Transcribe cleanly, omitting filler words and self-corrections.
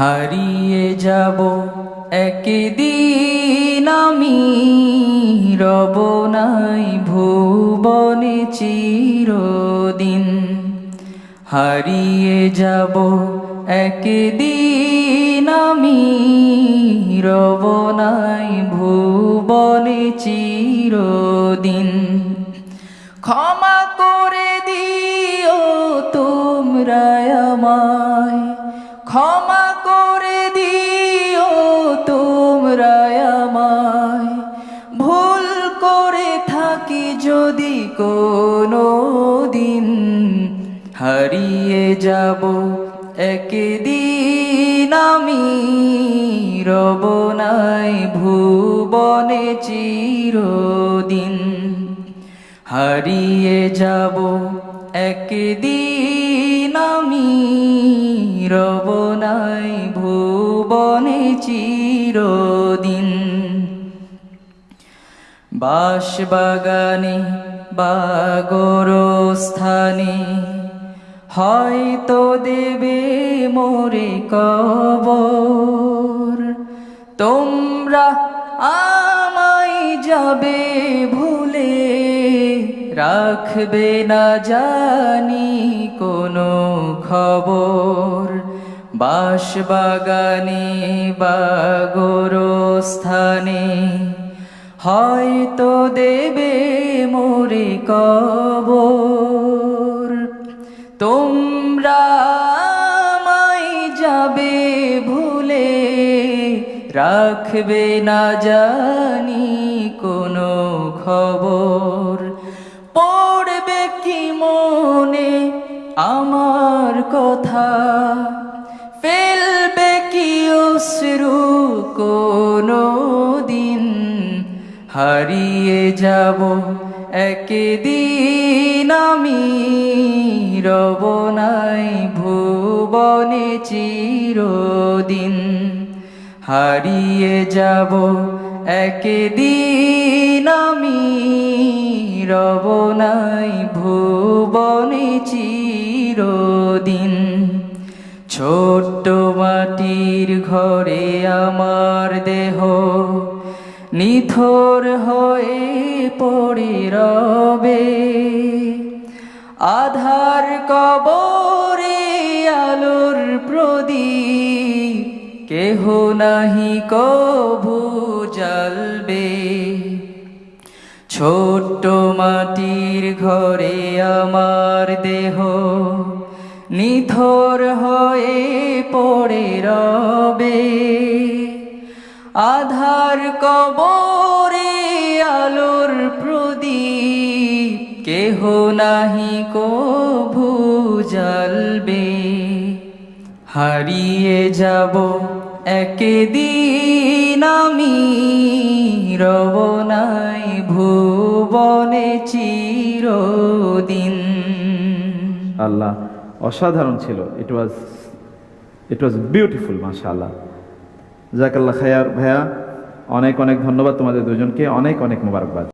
হারিয়ে যাব একদিন আমি, রব নাই ভুবনে চিরদিন। হারিয়ে যাব একদিন আমি, রব নাই ভুবনে চিরদিন। ক্ষমা করে দিও তোমরা আমায়, ক্ষমা করে দিও তোমরা আমায়, ভুল করে থাকি যদি কোনো দিন। হারিয়ে যাব একদিন আমি, রব নাই ভুবনে চিরদিন। হারিয়ে যাব একদিন আমি, রব নাই ভুবনে চিরদিন। বাঁশবাগানে বা গোরস্থানে হয়তো দেবে মোরে কবর। তোমরা আমায় যাবে ভুলে, রাখবে না জানি কোনো খবর। বাঁশবাগানে বা গোরস্থানে হয়তো দেবে মোরে কবর। তোমরা আমায় যাবে ভুলে, রাখবে না জানি কোনো খবর। পড়বে কি মনে আমার কথা, ফেলবে কি অশ্রু কোনো দিন। হারিয়ে যাব একদিন আমি, রব নাই ভুবনে চিরদিন। হারিয়ে যাব একদিন আমি, রব নাই ভুবনে চিরদিন। ছোট্ট মাটির ঘরে আমার দেহ নিথর হয়ে পড়ে রবে। আধার কবরে আলোর প্রদীপ কেহ নাহি কভু জ্বালবে। ছোট্ট মাটির ঘরে আমার দেহ নিথর হয়ে পড়ে রবে। আধার কবরে আলোর প্রদীপ কেহ নাহি কভু জ্বালবে। হারিয়ে যাব একদিন আমি, রব নাই ভুবনে চিরদিন। আল্লাহ, অসাধারণ ছিল। ইট ওয়াজ বিউটিফুল, মাশাআল্লাহ। জাযাকাল্লাহ খায়র ভাইয়া, অনেক অনেক ধন্যবাদ তোমাদের দুজনকে, অনেক অনেক মোবারকবাদ।